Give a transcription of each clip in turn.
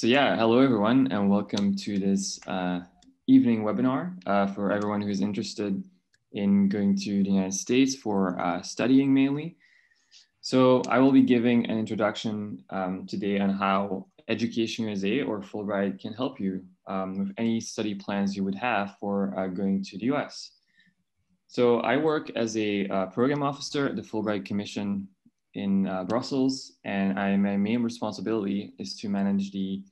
So yeah, hello everyone, and welcome to this evening webinar for everyone who's interested in going to the United States for studying mainly. So I will be giving an introduction today on how Education USA or Fulbright can help you with any study plans you would have for going to the US. So I work as a program officer at the Fulbright Commission in Brussels, and my main responsibility is to manage the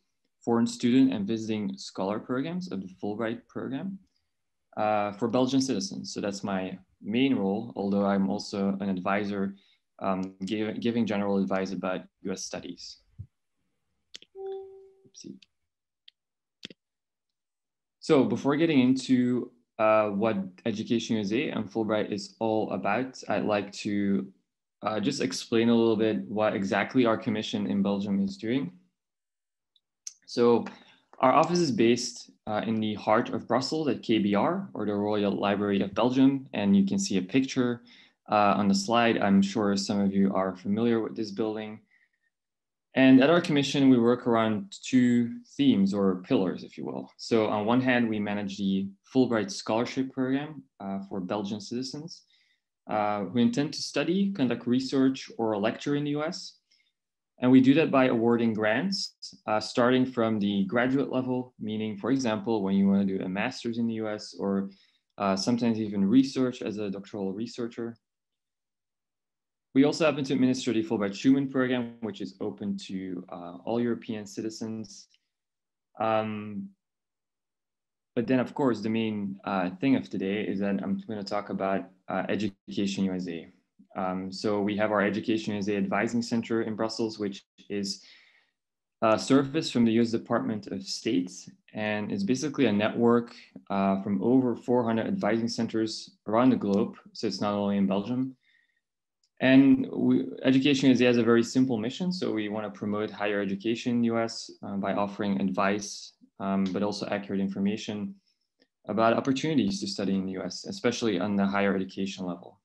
foreign student and visiting scholar programs of the Fulbright program for Belgian citizens. So that's my main role, although I'm also an advisor giving general advice about US studies. Oopsie. So before getting into what Education USA and Fulbright is all about, I'd like to just explain a little bit what exactly our commission in Belgium is doing. So our office is based in the heart of Brussels at KBR, or the Royal Library of Belgium. And you can see a picture on the slide. I'm sure some of you are familiar with this building. And at our commission, we work around two themes or pillars, if you will. So on one hand, we manage the Fulbright Scholarship Program for Belgian citizens who intend to study, conduct research, or lecture in the US. And we do that by awarding grants, starting from the graduate level, meaning, for example, when you want to do a master's in the US or sometimes even research as a doctoral researcher. We also happen to administer the Fulbright Schumann program, which is open to all European citizens. But then, of course, the main thing of today is that I'm going to talk about Education USA. So we have our Education USA Advising Center in Brussels, which is a service from the US Department of State. And it's basically a network from over 400 advising centers around the globe. So it's not only in Belgium. And Education USA has a very simple mission. So we want to promote higher education in the US by offering advice, but also accurate information about opportunities to study in the US, especially on the higher education level.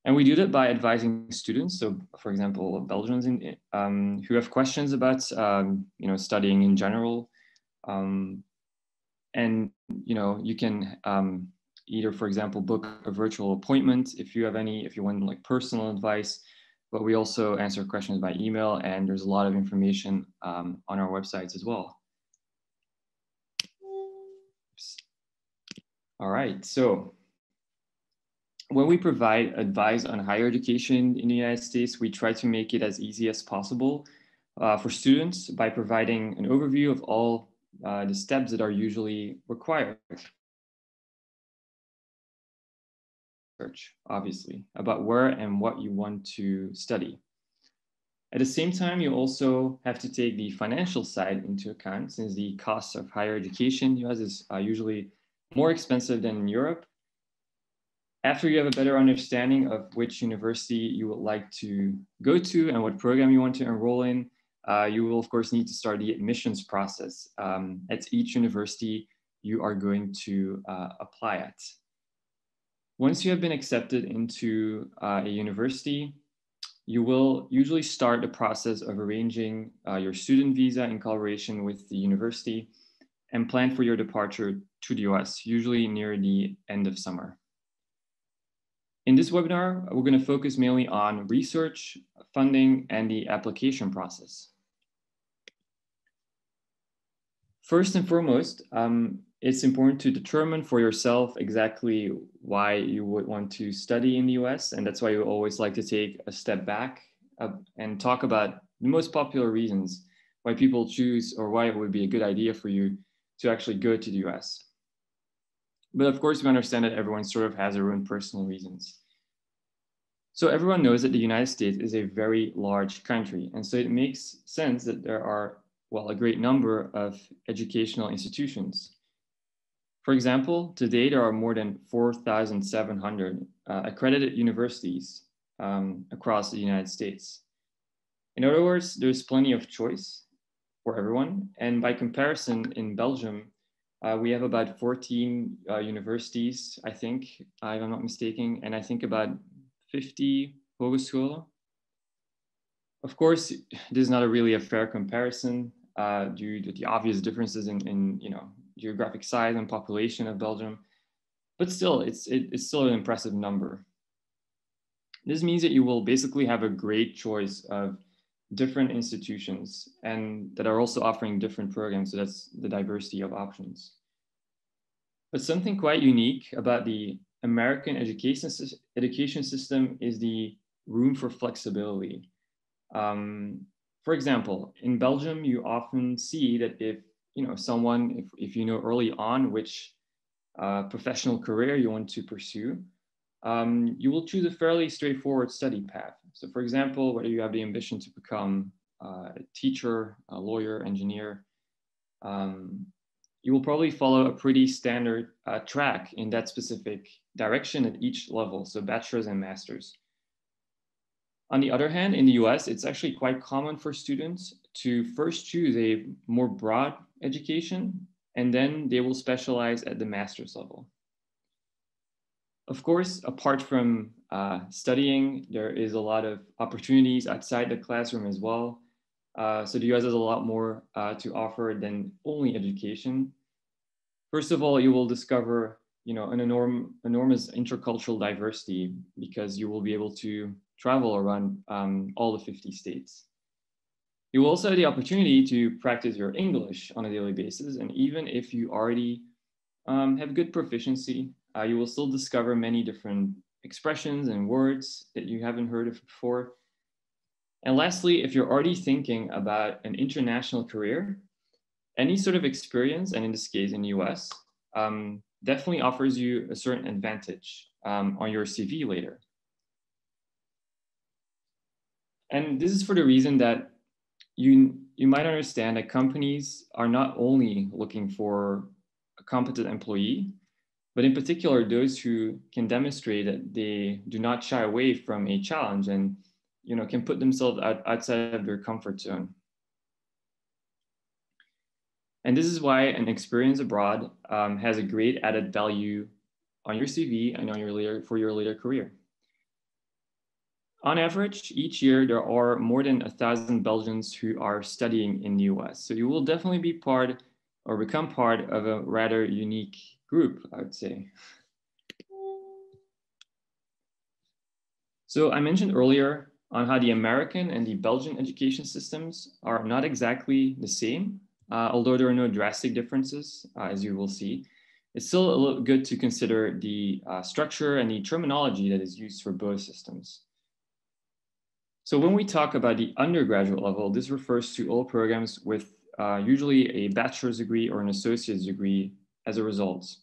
And we do that by advising students. So for example, Belgians who have questions about studying in general. And you can either, for example, book a virtual appointment if you want like personal advice, but we also answer questions by email, and there's a lot of information on our websites as well. Oops. All right, so when we provide advice on higher education in the United States, we try to make it as easy as possible for students by providing an overview of all the steps that are usually required. Obviously, about where and what you want to study. At the same time, you also have to take the financial side into account, since the cost of higher education in the US is usually more expensive than in Europe. After you have a better understanding of which university you would like to go to and what program you want to enroll in, you will of course need to start the admissions process at each university you are going to apply at. Once you have been accepted into a university, you will usually start the process of arranging your student visa in collaboration with the university and plan for your departure to the US, usually near the end of summer. In this webinar, we're going to focus mainly on research, funding, and the application process. First and foremost, it's important to determine for yourself exactly why you would want to study in the US. And that's why we always like to take a step back and talk about the most popular reasons why people choose or why it would be a good idea for you to actually go to the US. But of course, we understand that everyone sort of has their own personal reasons. So everyone knows that the United States is a very large country. And so it makes sense that there are, well, a great number of educational institutions. For example, today there are more than 4,700 accredited universities across the United States. In other words, there's plenty of choice for everyone. And by comparison, in Belgium, we have about 14 universities, I think, if I'm not mistaken, and I think about 50 hogescholen. Of course, this is not really a fair comparison. due to the obvious differences in geographic size and population of Belgium. But still, it's still an impressive number. This means that you will basically have a great choice of different institutions and that are also offering different programs. So that's the diversity of options. But something quite unique about the American education system is the room for flexibility. For example, in Belgium, you often see that if you know early on which professional career you want to pursue, you will choose a fairly straightforward study path. So for example, whether you have the ambition to become a teacher, a lawyer, engineer, you will probably follow a pretty standard track in that specific direction at each level, so bachelor's and master's. On the other hand, in the US, it's actually quite common for students to first choose a more broad education, and then they will specialize at the master's level. Of course, apart from studying, there is a lot of opportunities outside the classroom as well. So the US has a lot more to offer than only education. First of all, you will discover an enormous intercultural diversity because you will be able to travel around all the 50 states. You will also have the opportunity to practice your English on a daily basis. And even if you already have good proficiency, you will still discover many different expressions and words that you haven't heard of before. And lastly, if you're already thinking about an international career, any sort of experience, and in this case in the US, definitely offers you a certain advantage on your CV later. And this is for the reason that you might understand that companies are not only looking for a competent employee, but in particular, those who can demonstrate that they do not shy away from a challenge and can put themselves outside of their comfort zone. And this is why an experience abroad has a great added value on your CV and on for your later career. On average, each year, there are more than 1,000 Belgians who are studying in the US. So you will definitely be part or become part of a rather unique group, I would say. So I mentioned earlier on how the American and the Belgian education systems are not exactly the same, although there are no drastic differences, as you will see. It's still a little good to consider the structure and the terminology that is used for both systems. So when we talk about the undergraduate level, this refers to all programs with usually a bachelor's degree or an associate's degree as a result.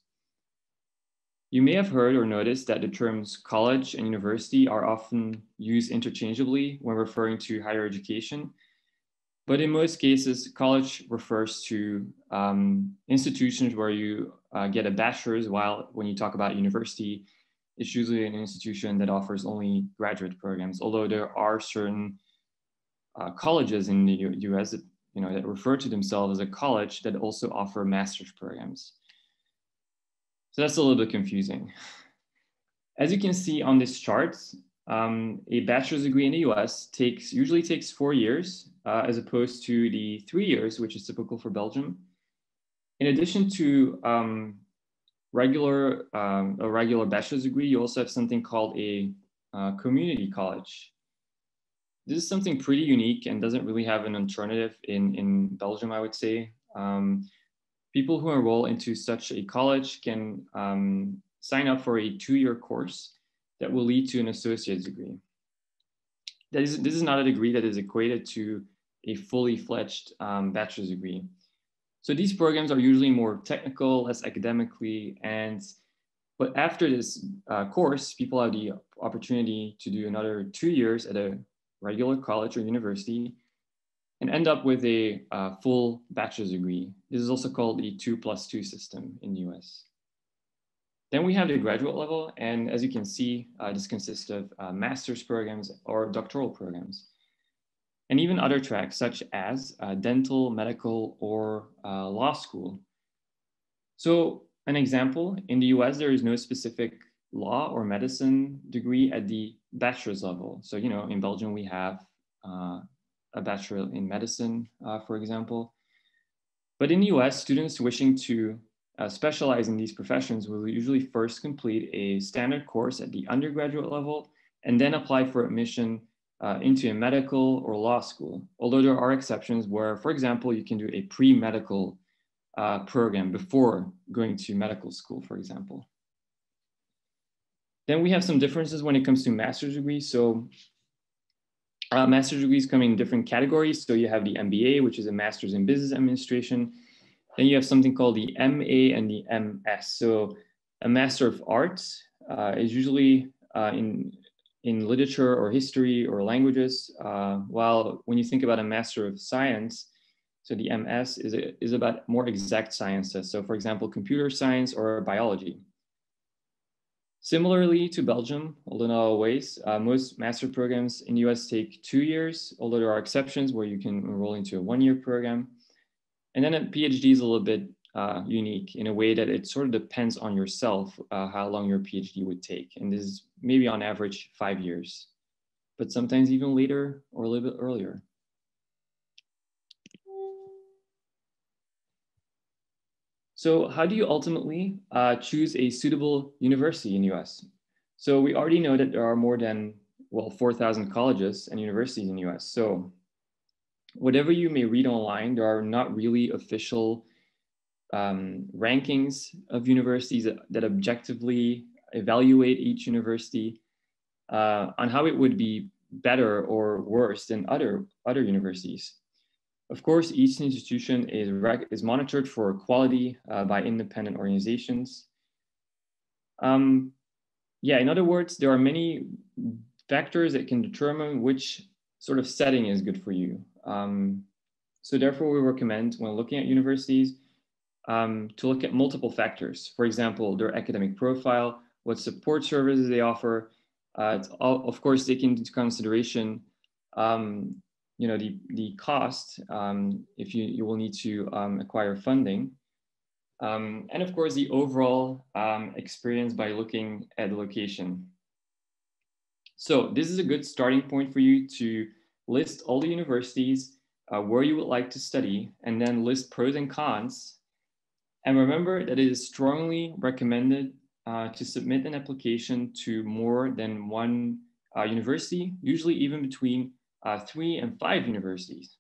You may have heard or noticed that the terms college and university are often used interchangeably when referring to higher education. But in most cases, college refers to institutions where you get a bachelor's, while when you talk about university, it's usually an institution that offers only graduate programs, although there are certain colleges in the US that, that refer to themselves as a college that also offer master's programs. So that's a little bit confusing. As you can see on this chart, a bachelor's degree in the US usually takes 4 years, as opposed to the 3 years, which is typical for Belgium. In addition to a regular bachelor's degree, you also have something called a community college. This is something pretty unique and doesn't really have an alternative in Belgium, I would say. People who enroll into such a college can sign up for a 2-year course that will lead to an associate's degree. This is not a degree that is equated to a fully fledged bachelor's degree. So these programs are usually more technical, less academically, but after this course, people have the opportunity to do another 2 years at a regular college or university and end up with a full bachelor's degree. This is also called the 2+2 system in the US. Then we have the graduate level, and as you can see, this consists of master's programs or doctoral programs, and even other tracks such as dental, medical, or law school. So an example, in the US, there is no specific law or medicine degree at the bachelor's level. So, in Belgium, we have a bachelor in medicine, for example. But in the US, students wishing to specialize in these professions will usually first complete a standard course at the undergraduate level and then apply for admission into a medical or law school. Although there are exceptions where, for example, you can do a pre-medical program before going to medical school, for example. Then we have some differences when it comes to master's degrees. So master's degrees come in different categories. So you have the MBA, which is a master's in business administration. Then you have something called the MA and the MS. So a Master of Arts is usually in literature or history or languages, while when you think about a Master of Science, so the MS is about more exact sciences. So for example, computer science or biology. Similarly to Belgium, although not always, most master programs in the US take 2 years, although there are exceptions where you can enroll into a 1-year program. And then a PhD is a little bit unique in a way that it sort of depends on yourself how long your PhD would take. And this is maybe on average 5 years, but sometimes even later or a little bit earlier. So how do you ultimately choose a suitable university in the US? So we already know that there are more than, well, 4,000 colleges and universities in the US. So whatever you may read online, there are not really official rankings of universities that objectively evaluate each university on how it would be better or worse than other universities. Of course, each institution is monitored for quality by independent organizations. Yeah, in other words, there are many factors that can determine which sort of setting is good for you. So therefore, we recommend when looking at universities to look at multiple factors. For example, their academic profile, what support services they offer. Of course, taking into consideration the cost if you will need to acquire funding. And of course, the overall experience by looking at the location. So this is a good starting point for you to list all the universities where you would like to study, and then list pros and cons. And remember that it is strongly recommended to submit an application to more than one university, usually even between 3 and 5 universities.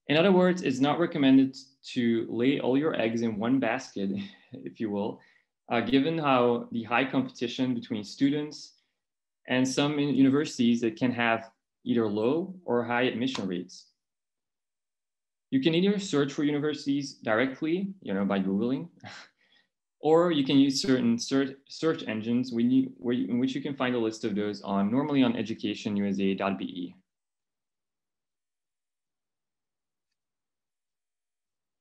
In other words, it's not recommended to lay all your eggs in one basket, if you will, given how the high competition between students and some universities that can have either low or high admission rates. You can either search for universities directly, by Googling, or you can use certain search engines in which you can find a list of those normally on educationusa.be.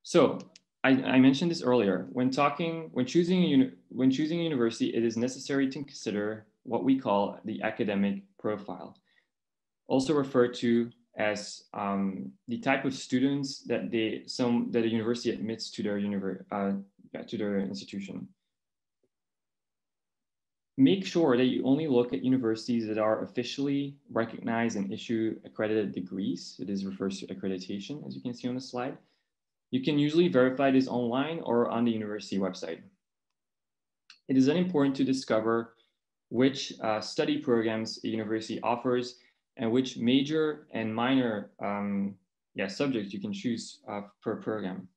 So I mentioned this earlier. When choosing a university, it is necessary to consider what we call the academic profile, also referred to as the type of students that a university admits to their institution. Make sure that you only look at universities that are officially recognized and issue accredited degrees. It refers to accreditation, as you can see on the slide. You can usually verify this online or on the university website. It is then important to discover which study programs a university offers and which major and minor subjects you can choose per program.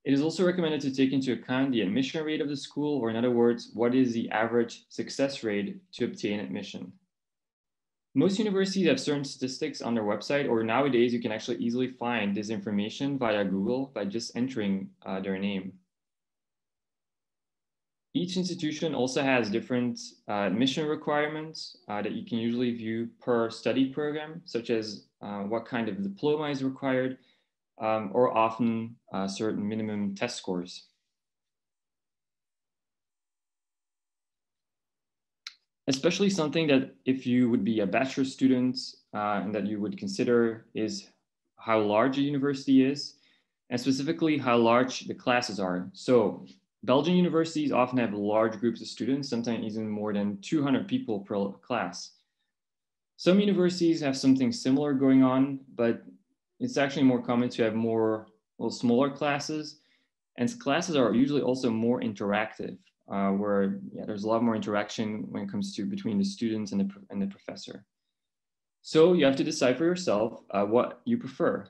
It is also recommended to take into account the admission rate of the school, or in other words, what is the average success rate to obtain admission. Most universities have certain statistics on their website, or nowadays you can actually easily find this information via Google by just entering their name. Each institution also has different admission requirements that you can usually view per study program, such as what kind of diploma is required, or often certain minimum test scores. Especially something that if you would be a bachelor student and that you would consider is how large a university is, and specifically how large the classes are. So Belgian universities often have large groups of students, sometimes even more than 200 people per class. Some universities have something similar going on, but it's actually more common to have more, well, smaller classes. And classes are usually also more interactive, where there's a lot more interaction when it comes to between the students and the professor. So you have to decide for yourself what you prefer.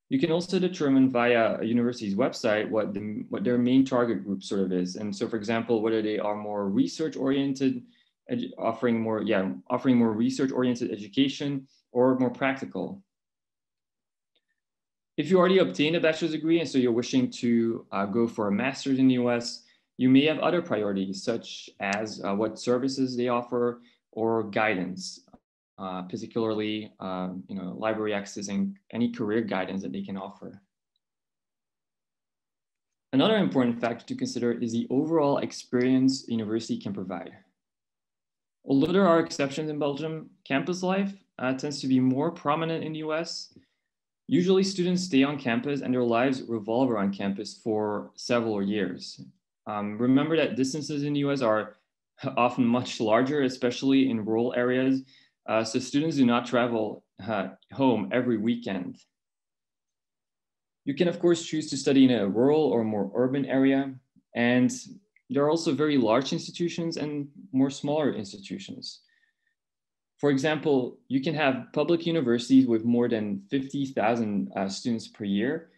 You can also determine via a university's website what their main target group sort of is. And so, for example, whether they are more research-oriented, offering more research-oriented education, or more practical. If you already obtained a bachelor's degree and so you're wishing to go for a master's in the US, you may have other priorities, such as what services they offer or guidance, particularly library access and any career guidance that they can offer. Another important factor to consider is the overall experience a university can provide. Although there are exceptions in Belgium, campus life tends to be more prominent in the US. Usually students stay on campus and their lives revolve around campus for several years. Remember that distances in the US are often much larger, especially in rural areas. So students do not travel home every weekend. You can, of course, choose to study in a rural or more urban area. And there are also very large institutions and more smaller institutions. For example, you can have public universities with more than 50,000 students per year,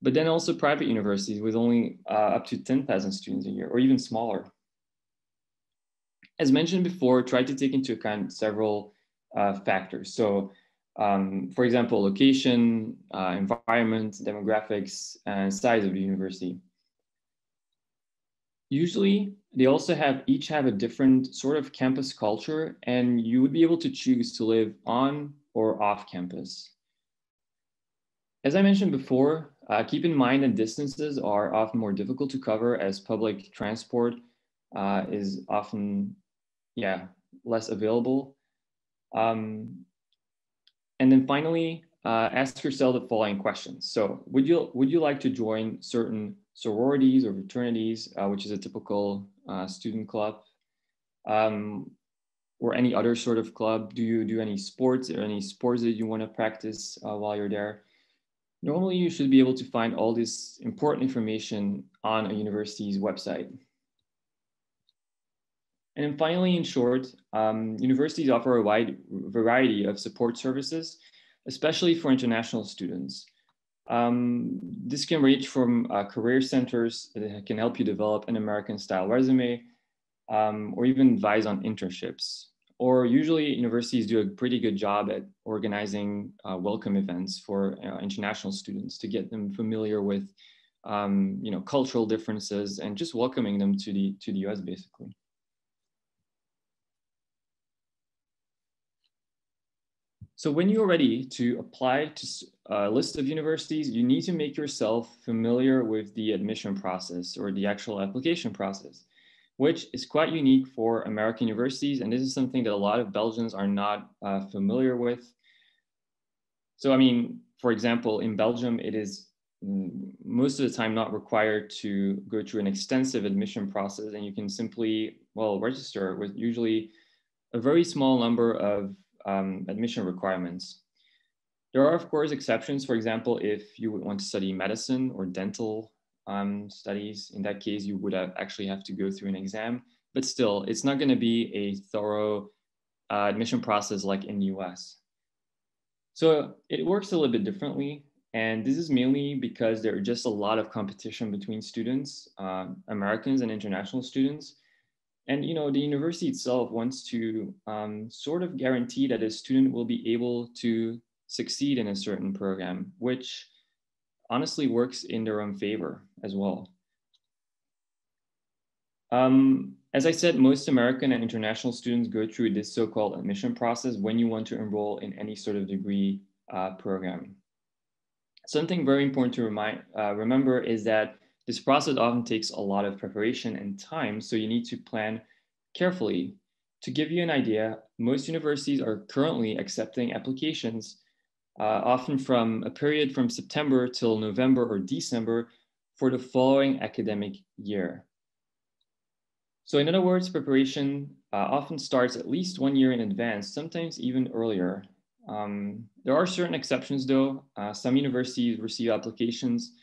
but then also private universities with only up to 10,000 students a year, or even smaller. As mentioned before, try to take into account several factors. So, for example, location, environment, demographics, and size of the university. Usually, they also each have a different sort of campus culture, and you would be able to choose to live on or off campus. As I mentioned before, keep in mind that distances are often more difficult to cover as public transport is often, less available. And then finally, ask yourself the following questions. So would you like to join certain sororities or fraternities, which is a typical student club, or any other sort of club? Do you do any sports or any sports that you want to practice while you're there? Normally, you should be able to find all this important information on a university's website. And then finally, in short, universities offer a wide variety of support services, especially for international students. This can range from career centers that can help you develop an American style resume, or even advise on internships. Or usually universities do a pretty good job at organizing welcome events for international students to get them familiar with cultural differences and just welcoming them to the US basically. So when you're ready to apply to a list of universities, you need to make yourself familiar with the admission process or the actual application process, which is quite unique for American universities. And this is something that a lot of Belgians are not familiar with. So, I mean, for example, in Belgium, it is most of the time not required to go through an extensive admission process, and you can simply, register with usually a very small number of admission requirements. There are, of course, exceptions. For example, if you would want to study medicine or dental studies, in that case, you would actually have to go through an exam. But still, it's not going to be a thorough admission process like in the US. So it works a little bit differently. And this is mainly because there are just a lot of competition between students, Americans and international students. And the university itself wants to sort of guarantee that a student will be able to succeed in a certain program, which honestly works in their own favor as well. As I said, most American and international students go through this so-called admission process when you want to enroll in any sort of degree program. Something very important to remember is that this process often takes a lot of preparation and time, so you need to plan carefully. To give you an idea, most universities are currently accepting applications, often from a period from September till November or December for the following academic year. So in other words, preparation often starts at least 1 year in advance, sometimes even earlier. There are certain exceptions though. Some universities receive applications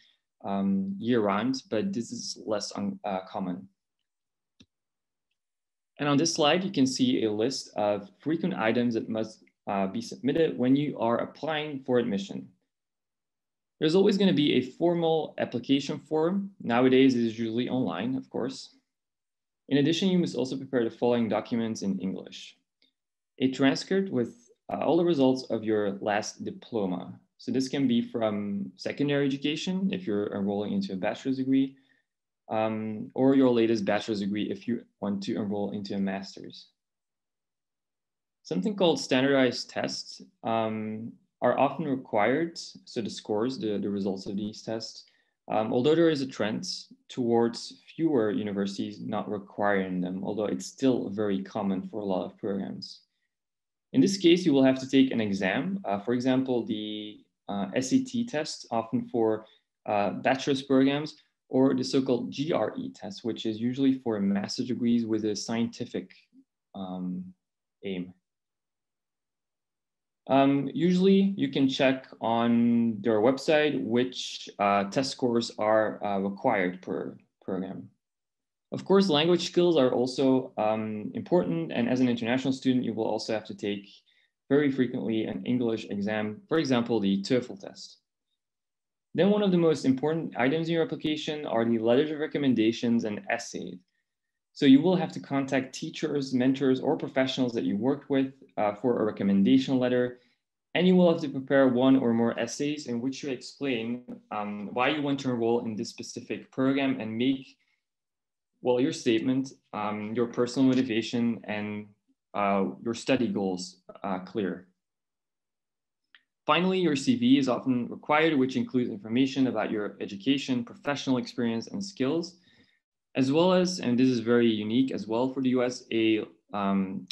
year-round, but this is less common. And on this slide, you can see a list of frequent items that must be submitted when you are applying for admission. There's always going to be a formal application form. Nowadays, it is usually online, of course. In addition, you must also prepare the following documents in English: a transcript with all the results of your last diploma. So this can be from secondary education if you're enrolling into a bachelor's degree, or your latest bachelor's degree if you want to enroll into a master's. Something called standardized tests are often required. So the scores, the results of these tests, although there is a trend towards fewer universities not requiring them, although it's still very common for a lot of programs. In this case, you will have to take an exam. For example, the SAT test, often for bachelor's programs, or the so-called GRE test, which is usually for master's degrees with a scientific aim. Usually you can check on their website which test scores are required per program. Of course, language skills are also important, and as an international student, you will also have to take very frequently an English exam, for example, the TOEFL test. Then one of the most important items in your application are the letters of recommendations and essays. So you will have to contact teachers, mentors, or professionals that you worked with for a recommendation letter. And you will have to prepare one or more essays in which you explain why you want to enroll in this specific program and make, well, your statement, your personal motivation, and your study goals clear. Finally, your CV is often required, which includes information about your education, professional experience, and skills, as well as, and this is very unique as well for the US, a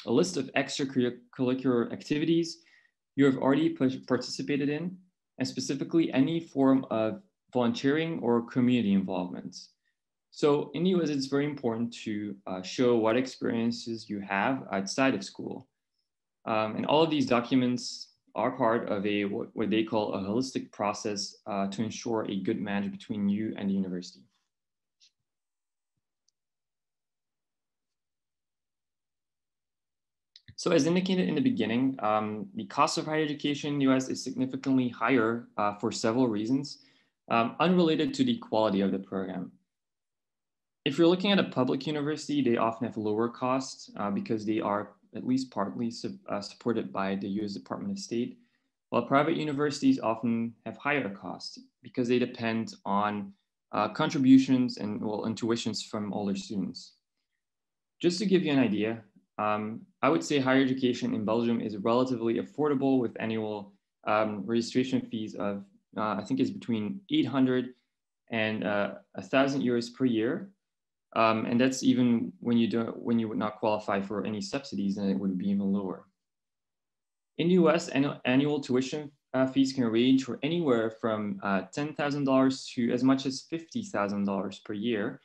list of extracurricular activities you have already participated in, and specifically any form of volunteering or community involvement. So in the US, it's very important to show what experiences you have outside of school. And all of these documents are part of what they call a holistic process to ensure a good match between you and the university. So as indicated in the beginning, the cost of higher education in the US is significantly higher for several reasons, unrelated to the quality of the program. If you're looking at a public university, they often have lower costs because they are at least partly supported by the US Department of State, while private universities often have higher costs because they depend on contributions and tuitions from older students. Just to give you an idea, I would say higher education in Belgium is relatively affordable with annual registration fees of, I think it's between 800 and 1,000 euros per year. And that's even when you would not qualify for any subsidies, and it would be even lower. In the US, annual tuition fees can range for anywhere from $10,000 to as much as $50,000 per year,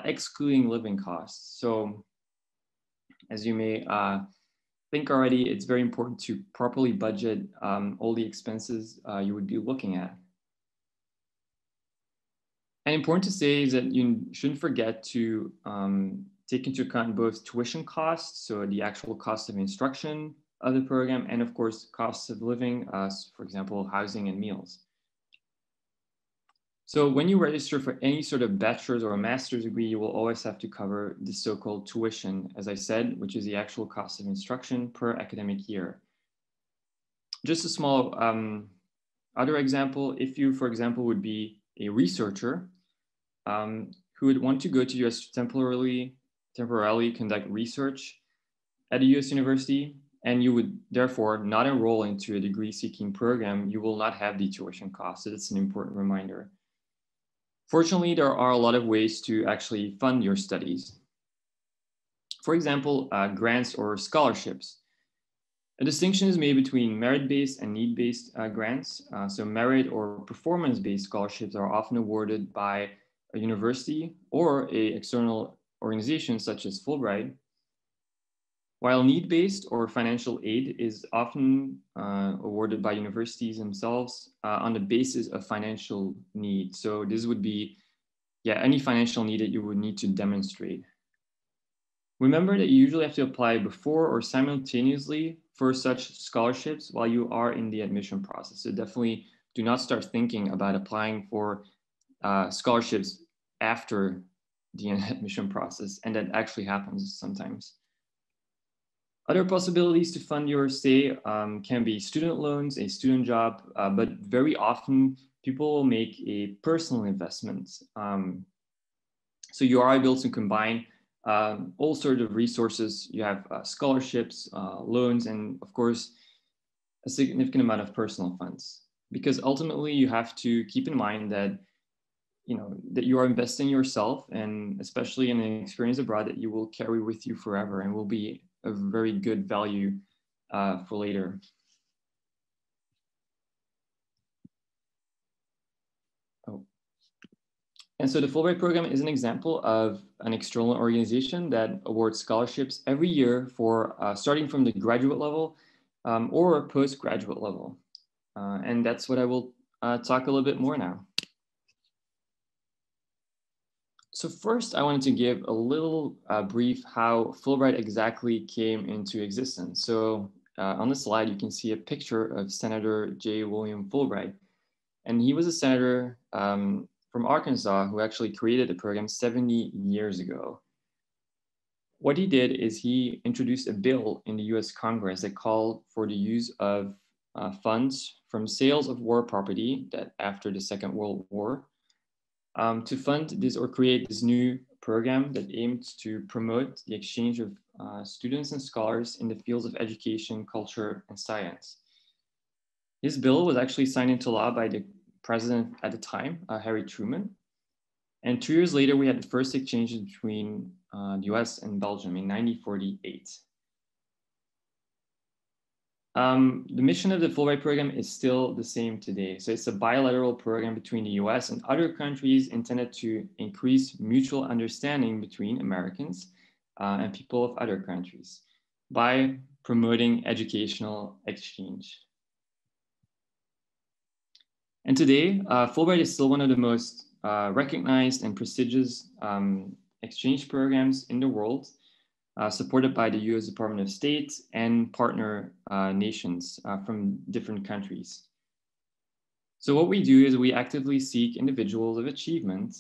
excluding living costs. So as you may think already, it's very important to properly budget all the expenses you would be looking at. And important to say is that you shouldn't forget to take into account both tuition costs, so the actual cost of instruction of the program, and of course, costs of living, for example, housing and meals. So when you register for any sort of bachelor's or a master's degree, you will always have to cover the so-called tuition, as I said, which is the actual cost of instruction per academic year. Just a small other example, if you, for example, would be a researcher who would want to go to US temporarily conduct research at a US university, and you would therefore not enroll into a degree-seeking program, you will not have the tuition cost. So that's an important reminder. Fortunately, there are a lot of ways to actually fund your studies. For example, grants or scholarships. A distinction is made between merit-based and need-based grants. So merit or performance-based scholarships are often awarded by a university or an external organization such as Fulbright. While need-based or financial aid is often awarded by universities themselves on the basis of financial need. So this would be, any financial need that you would need to demonstrate. Remember that you usually have to apply before or simultaneously for such scholarships while you are in the admission process. So definitely do not start thinking about applying for scholarships after the admission process, and that actually happens sometimes. Other possibilities to fund your stay can be student loans, a student job, but very often people will make a personal investment. So you are able to combine all sorts of resources. You have scholarships, loans, and of course, a significant amount of personal funds. Because ultimately you have to keep in mind that that you are investing in yourself, and especially in an experience abroad that you will carry with you forever and will be a very good value for later. Oh. And so the Fulbright program is an example of an external organization that awards scholarships every year for starting from the graduate level or postgraduate level. And that's what I will talk a little bit more now. So first, I wanted to give a little brief how Fulbright exactly came into existence. So on the slide, you can see a picture of Senator J. William Fulbright. And he was a senator from Arkansas who actually created the program 70 years ago. What he did is he introduced a bill in the US Congress that called for the use of funds from sales of war property that after the Second World War to fund this or create this new program that aimed to promote the exchange of students and scholars in the fields of education, culture, and science. This bill was actually signed into law by the president at the time, Harry Truman. And 2 years later, we had the first exchange between the US and Belgium in 1948. The mission of the Fulbright program is still the same today. So it's a bilateral program between the US and other countries intended to increase mutual understanding between Americans and people of other countries by promoting educational exchange. And today, Fulbright is still one of the most recognized and prestigious exchange programs in the world, supported by the US Department of State and partner nations from different countries. So what we do is we actively seek individuals of achievement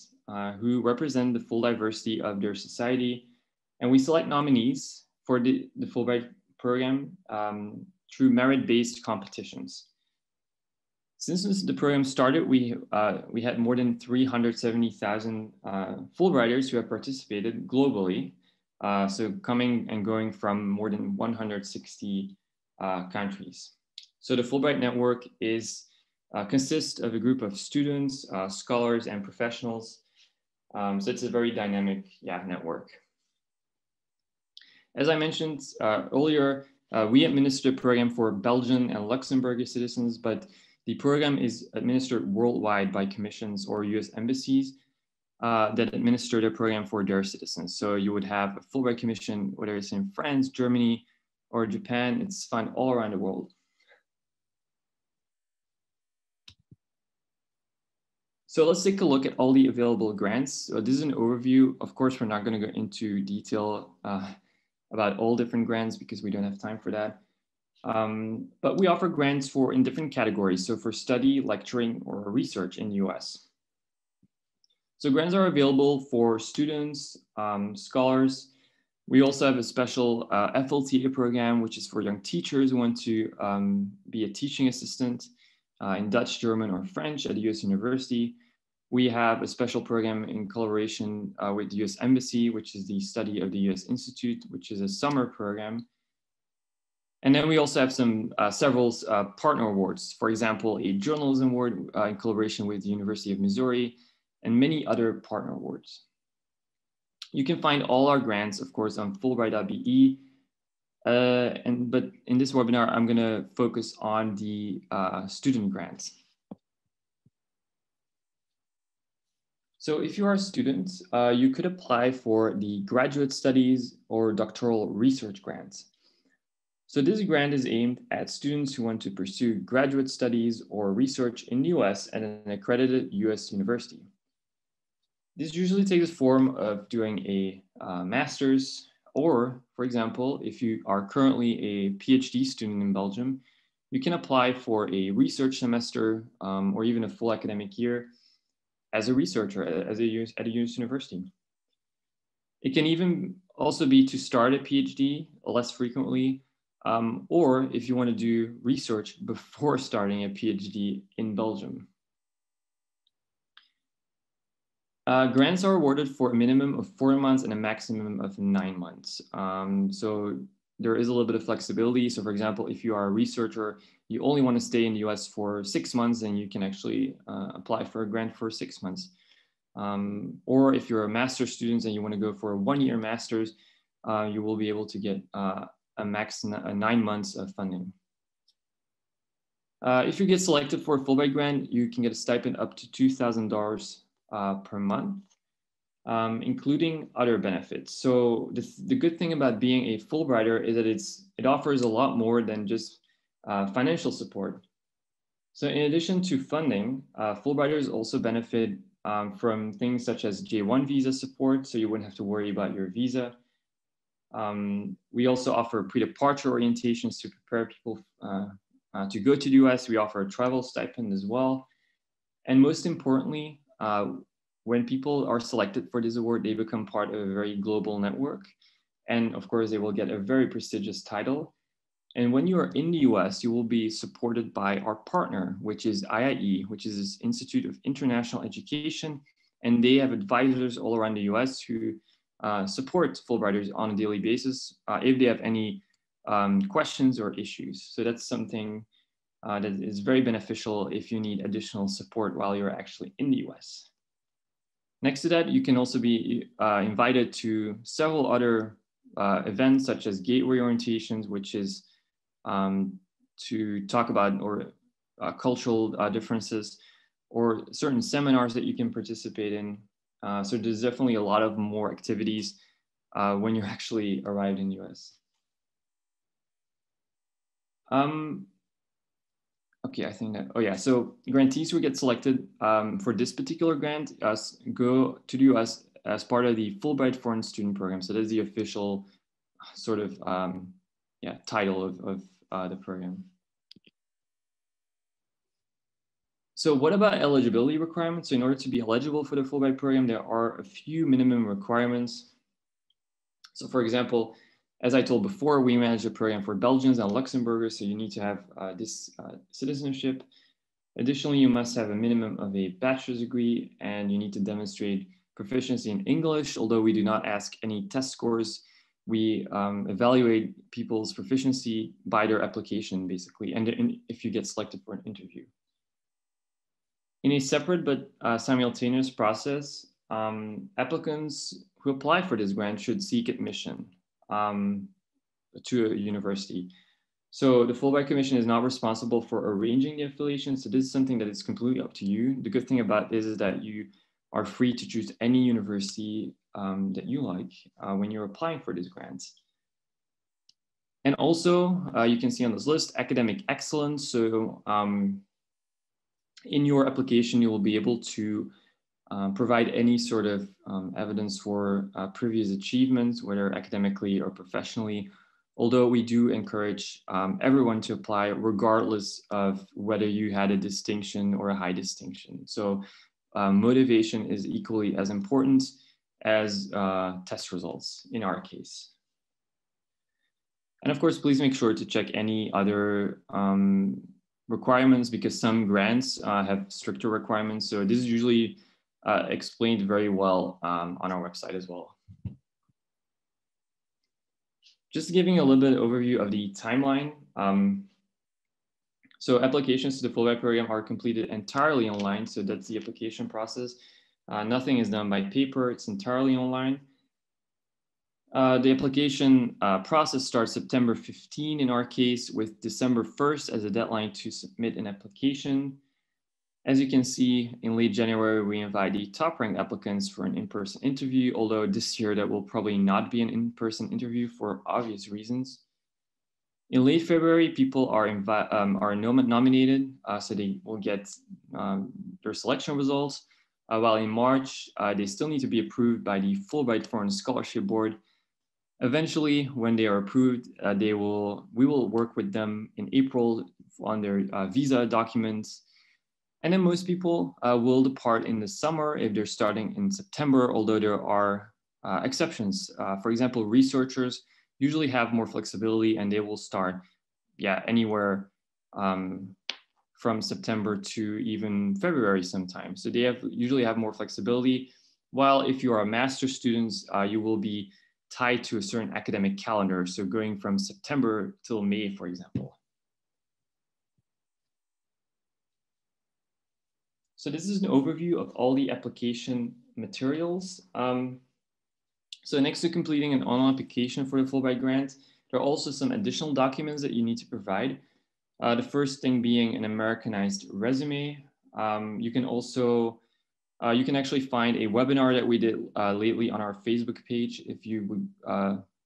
who represent the full diversity of their society, and we select nominees for the Fulbright program through merit-based competitions. Since the program started, we had more than 370,000 Fulbrighters who have participated globally. So coming and going from more than 160 countries. So the Fulbright network consists of a group of students, scholars, and professionals. So it's a very dynamic network. As I mentioned earlier, we administer the program for Belgian and Luxembourg citizens, but the program is administered worldwide by commissions or US embassies that administer the program for their citizens. So you would have a Fulbright commission, whether it's in France, Germany, or Japan. It's found all around the world. So let's take a look at all the available grants. So this is an overview. Of course, we're not going to go into detail about all different grants because we don't have time for that. But we offer grants in different categories. So for study, lecturing, or research in the US. So grants are available for students, scholars. We also have a special FLTA program, which is for young teachers who want to be a teaching assistant in Dutch, German, or French at a US university. We have a special program in collaboration with the US Embassy, which is the study of the US Institute, which is a summer program. And then we also have several partner awards. For example, a journalism award in collaboration with the University of Missouri, and many other partner awards. You can find all our grants, of course, on Fulbright.be. But in this webinar, I'm going to focus on the student grants. So if you are a student, you could apply for the graduate studies or doctoral research grants. So this grant is aimed at students who want to pursue graduate studies or research in the US at an accredited US university. This usually takes the form of doing a master's, or for example, if you are currently a PhD student in Belgium, you can apply for a research semester or even a full academic year as a researcher at a US university. It can even also be to start a PhD less frequently, or if you want to do research before starting a PhD in Belgium. Grants are awarded for a minimum of 4 months and a maximum of 9 months. So there is a little bit of flexibility. So for example, if you are a researcher, you only want to stay in the US for 6 months, then you can actually apply for a grant for 6 months. Or if you're a master's student and you want to go for a 1-year master's, you will be able to get a max 9 months of funding. If you get selected for a Fulbright grant, you can get a stipend up to $2,000 per month, including other benefits. So the good thing about being a Fulbrighter is that it offers a lot more than just financial support. So in addition to funding, Fulbrighters also benefit from things such as J1 visa support, so you wouldn't have to worry about your visa. We also offer pre-departure orientations to prepare people to go to the US. We offer a travel stipend as well. And most importantly, when people are selected for this award, they become part of a very global network. And of course, they will get a very prestigious title. And when you are in the US, you will be supported by our partner, which is IIE, which is this Institute of International Education. And they have advisors all around the US who support Fulbrighters on a daily basis if they have any questions or issues. So that's something that is very beneficial if you need additional support while you're actually in the US. Next to that, you can also be invited to several other events such as gateway orientations, which is to talk about cultural differences, or certain seminars that you can participate in. So there's definitely a lot of more activities when you're actually arrived in the US. Okay, I think that, oh yeah, so grantees who get selected for this particular grant go to the US as part of the Fulbright Foreign Student Program. So that's the official sort of title of the program. So what about eligibility requirements? So in order to be eligible for the Fulbright program, there are a few minimum requirements. So for example, as I told before, we manage the program for Belgians and Luxembourgers, so you need to have this citizenship. Additionally, you must have a minimum of a bachelor's degree, and you need to demonstrate proficiency in English. Although we do not ask any test scores, we evaluate people's proficiency by their application, basically, and if you get selected for an interview. In a separate but simultaneous process, applicants who apply for this grant should seek admission to a university. So the Fulbright Commission is not responsible for arranging the affiliation. So this is something that is completely up to you. The good thing about this is that you are free to choose any university that you like when you're applying for this grant. And also, you can see on this list, academic excellence. So in your application, you will be able to provide any sort of evidence for previous achievements, whether academically or professionally, although we do encourage everyone to apply regardless of whether you had a distinction or a high distinction. So motivation is equally as important as test results in our case. And of course, please make sure to check any other requirements, because some grants have stricter requirements. So this is usually explained very well on our website as well. Just giving a little bit of overview of the timeline. So applications to the Fulbright program are completed entirely online. So that's the application process. Nothing is done by paper, it's entirely online. The application process starts September 15 in our case, with December 1st as a deadline to submit an application. As you can see, in late January, we invite the top-ranked applicants for an in-person interview, although this year that will probably not be an in-person interview for obvious reasons. In late February, people are nominated, so they will get their selection results. While in March, they still need to be approved by the Fulbright Foreign Scholarship Board. Eventually, when they are approved, we will work with them in April on their visa documents. And then most people will depart in the summer if they're starting in September, although there are exceptions. For example, researchers usually have more flexibility and they will start anywhere from September to even February sometimes. So they usually have more flexibility. While if you are a master's student, you will be tied to a certain academic calendar. So going from September till May, for example. So this is an overview of all the application materials. So next to completing an online application for the Fulbright grant, there are also some additional documents that you need to provide. The first thing being an Americanized resume. You can also, you can actually find a webinar that we did lately on our Facebook page. If you would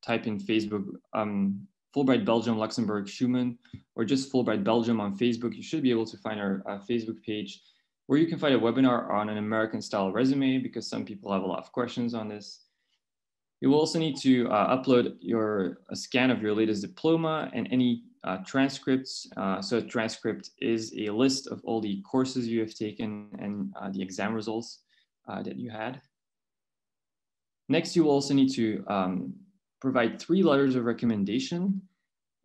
type in Facebook, Fulbright Belgium, Luxembourg, Schumann, or just Fulbright Belgium on Facebook, you should be able to find our Facebook page where you can find a webinar on an American style resume because some people have a lot of questions on this. You will also need to upload a scan of your latest diploma and any transcripts. So a transcript is a list of all the courses you have taken and the exam results that you had. Next, you will also need to provide 3 letters of recommendation.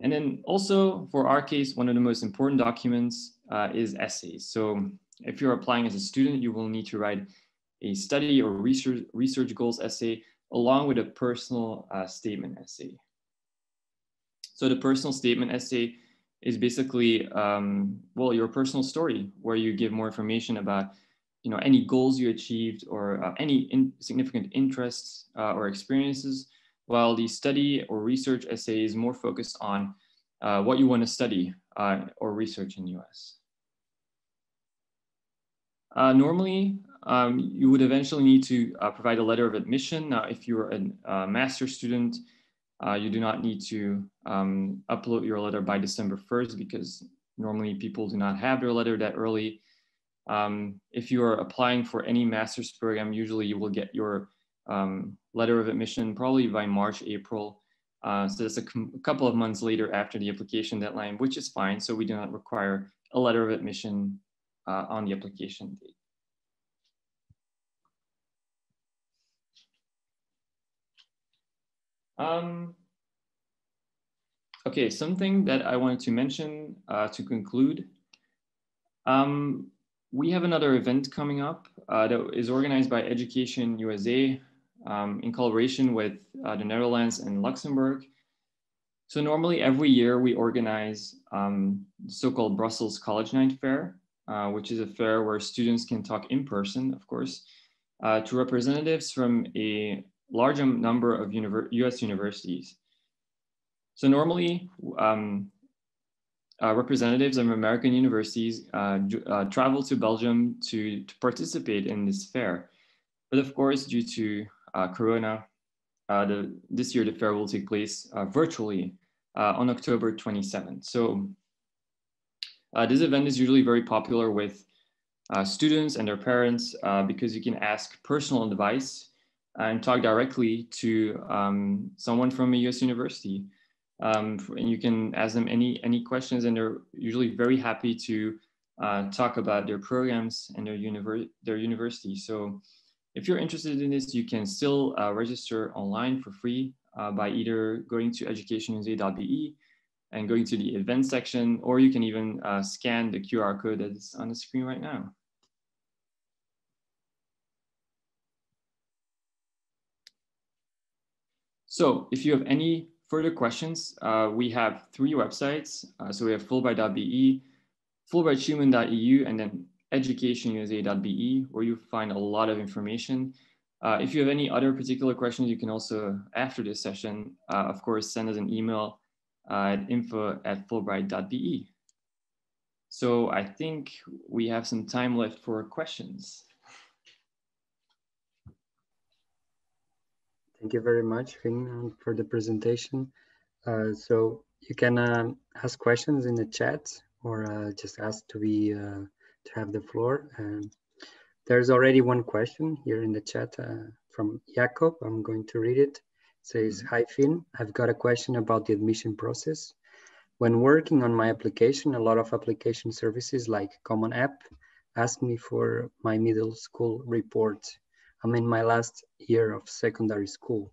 And then also for our case, one of the most important documents is essays. So if you're applying as a student, you will need to write a study or research goals essay along with a personal statement essay. So the personal statement essay is basically, well, your personal story where you give more information about, you know, any goals you achieved or any significant interests or experiences, while the study or research essay is more focused on what you want to study or research in the US. Normally, you would eventually need to provide a letter of admission. Now, if you're a master's student, you do not need to upload your letter by December 1st because normally people do not have their letter that early. If you are applying for any master's program, usually you will get your letter of admission probably by March, April. So that's a couple of months later after the application deadline, which is fine. So we do not require a letter of admission on the application date. Okay, something that I wanted to mention to conclude. We have another event coming up that is organized by Education USA in collaboration with the Netherlands and Luxembourg. So normally every year we organize the so-called Brussels College Night Fair, which is a fair where students can talk in person, of course, to representatives from a large number of US universities. So normally representatives of American universities travel to Belgium to participate in this fair. But of course, due to Corona, this year the fair will take place virtually on October 27th. So this event is usually very popular with students and their parents because you can ask personal advice and talk directly to someone from a US university. And you can ask them any questions, and they're usually very happy to talk about their programs and their university. So if you're interested in this, you can still register online for free by either going to educationusa.be and going to the event section, or you can even scan the QR code that is on the screen right now. So if you have any further questions, we have 3 websites. So we have Fulbright.be, FulbrightSchumann.eu, and then educationusa.be, where you find a lot of information. If you have any other particular questions, you can also, after this session, of course, send us an email at info@fulbright.be. So I think we have some time left for questions. Thank you very much, Ging, for the presentation. So You can ask questions in the chat or just ask to be to have the floor. There's already one question here in the chat from Jacob. I'm going to read it. It says, "Hi Finn, I've got a question about the admission process. When working on my application, a lot of application services like Common App ask me for my middle school report. I'm in my last year of secondary school,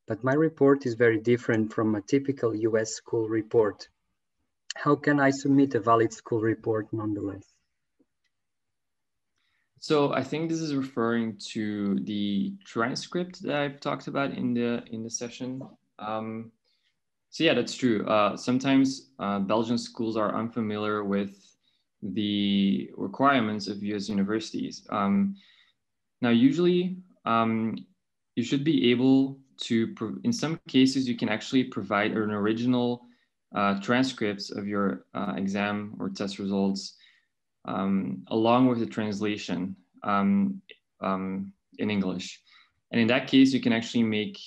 but my report is very different from a typical US school report. How can I submit a valid school report nonetheless?" So I think this is referring to the transcript that I've talked about in the session. So yeah, that's true. Sometimes Belgian schools are unfamiliar with the requirements of US universities. Now, usually you should be able to, in some cases, you can actually provide an original transcripts of your exam or test results along with the translation in English. And in that case, you can actually make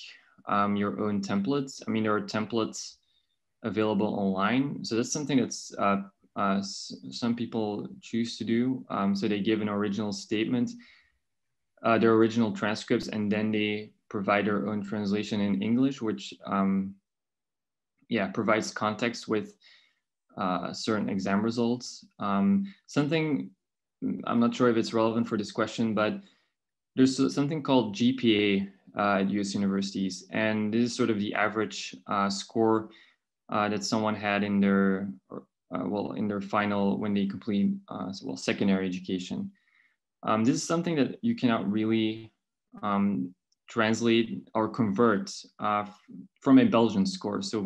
your own templates. I mean, there are templates available online. So that's something that's some people choose to do. So they give an original statement, their original transcripts, and then they provide their own translation in English, which provides context with certain exam results. Something, I'm not sure if it's relevant for this question, but there's something called GPA at US universities. And this is sort of the average score that someone had in their, in their final, when they complete, secondary education. This is something that you cannot really translate or convert from a Belgian score. So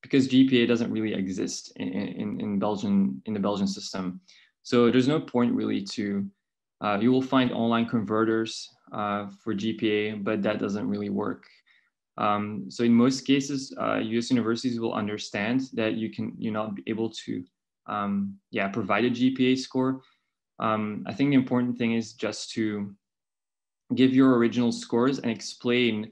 because GPA doesn't really exist in the Belgian system. So there's no point really to, you will find online converters for GPA, but that doesn't really work. So in most cases, US universities will understand that you're not able to provide a GPA score. I think the important thing is just to give your original scores and explain,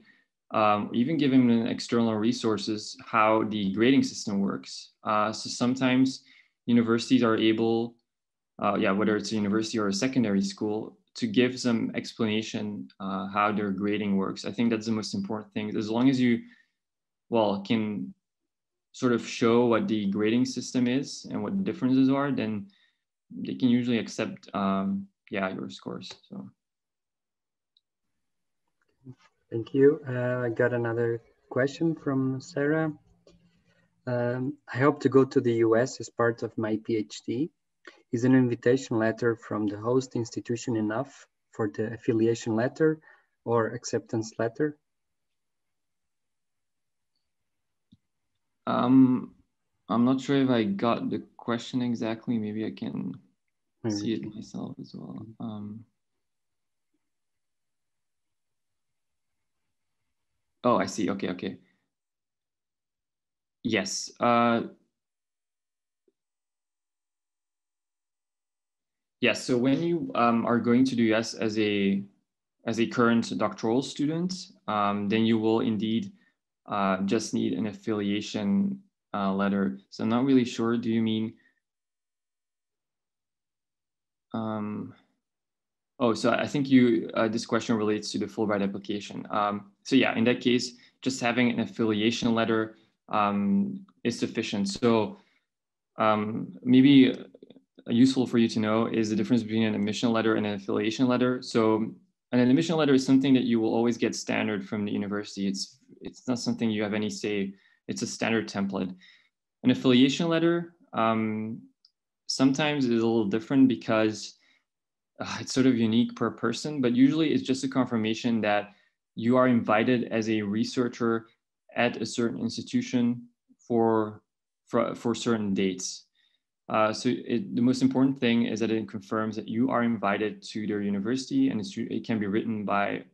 even giving them external resources, how the grading system works. So sometimes universities are able, whether it's a university or a secondary school, to give some explanation how their grading works. I think that's the most important thing. As long as you, can sort of show what the grading system is and what the differences are, then they can usually accept, your scores. So. Thank you. I got another question from Sarah. I hope to go to the US as part of my PhD. Is an invitation letter from the host institution enough for the affiliation letter or acceptance letter? I'm not sure if I got the question exactly. Maybe I can see it myself as well. Oh, I see. Okay. Yes. Yes. So when you are going to the US as a current doctoral student, then you will indeed just need an affiliation letter. So I'm not really sure. Do you mean? So I think this question relates to the Fulbright application. So yeah, in that case, just having an affiliation letter is sufficient. So maybe useful for you to know is the difference between an admission letter and an affiliation letter. So an admission letter is something that you will always get standard from the university. It's not something you have any say. It's a standard template. An affiliation letter sometimes is a little different because it's sort of unique per person, but usually it's just a confirmation that you are invited as a researcher at a certain institution for certain dates. So the most important thing is that it confirms that you are invited to their university, and it can be written by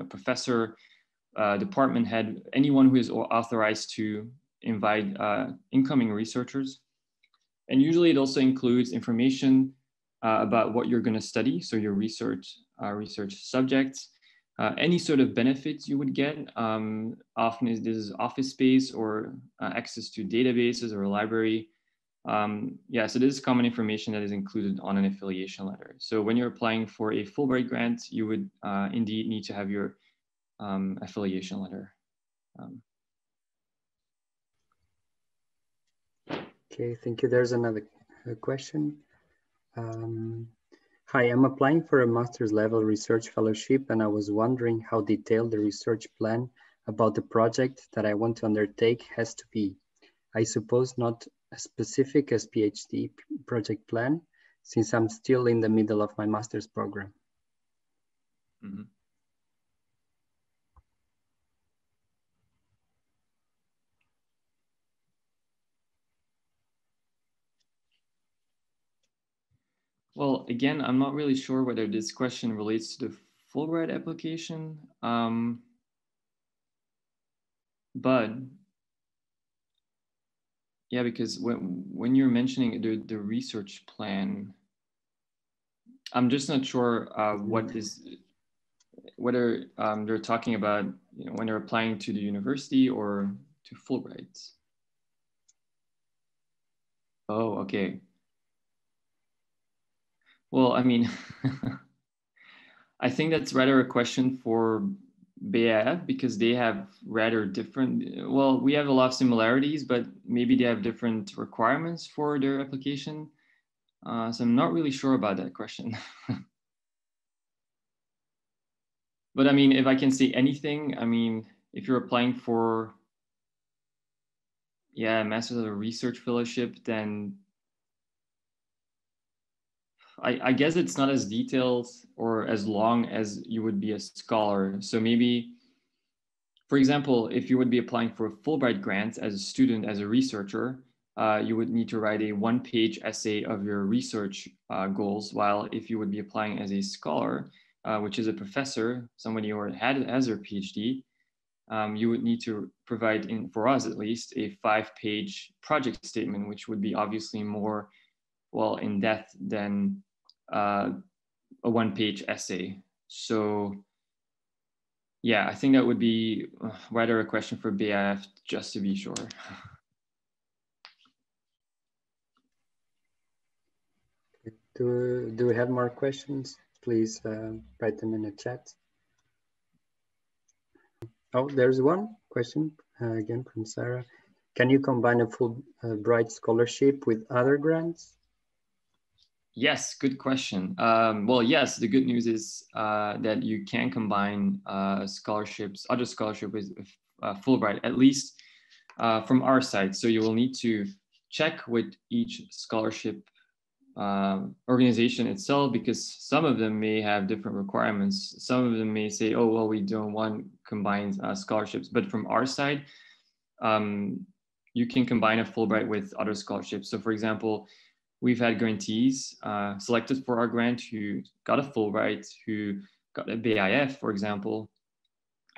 professor, department head, anyone who is authorized to invite incoming researchers. And usually it also includes information about what you're going to study, so your research subjects, any sort of benefits you would get. Often this is office space or access to databases or a library. Yeah, so this is common information that is included on an affiliation letter. So when you're applying for a Fulbright grant, you would indeed need to have your affiliation letter. Okay, thank you. There's another question. Hi, I'm applying for a master's level research fellowship, and I was wondering how detailed the research plan about the project that I want to undertake has to be. I suppose not as specific as PhD project plan, since I'm still in the middle of my master's program. Mm-hmm. Well, again, I'm not really sure whether this question relates to the Fulbright application, but yeah, because when you're mentioning the research plan, I'm just not sure whether they're talking about, you know, when they're applying to the university or to Fulbright. Oh, okay. Well, I mean, I think that's rather a question for BAF because they have rather different, well, we have a lot of similarities, but maybe they have different requirements for their application. So I'm not really sure about that question. But I mean, if I can say anything, I mean, if you're applying for, yeah, Master's of Research Fellowship, then I guess it's not as detailed or as long as you would be a scholar. So maybe, for example, if you would be applying for a Fulbright grant as a student, as a researcher, you would need to write a one-page essay of your research goals, while if you would be applying as a scholar, which is a professor, somebody who has their PhD, you would need to provide, for us at least, a 5-page project statement, which would be obviously more, well, in depth than a one-page essay. So yeah, I think that would be rather a question for BIF, just to be sure. Do we have more questions? Please write them in the chat. Oh, there's one question again from Sarah. Can you combine a Fulbright scholarship with other grants? Yes, good question. Well, yes, the good news is that you can combine scholarships, other scholarship with Fulbright, at least from our side. So you will need to check with each scholarship organization itself, because some of them may have different requirements. Some of them may say, oh, well, we don't want combined scholarships. But from our side, you can combine a Fulbright with other scholarships. So for example, we've had grantees selected for our grant who got a Fulbright, who got a BIF, for example.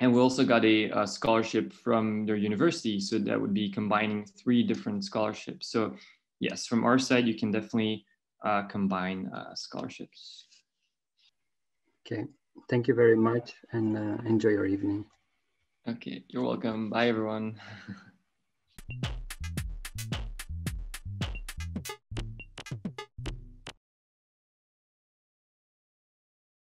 And we also got a scholarship from their university. So that would be combining 3 different scholarships. So yes, from our side, you can definitely combine scholarships. Okay, thank you very much and enjoy your evening. Okay, you're welcome. Bye, everyone.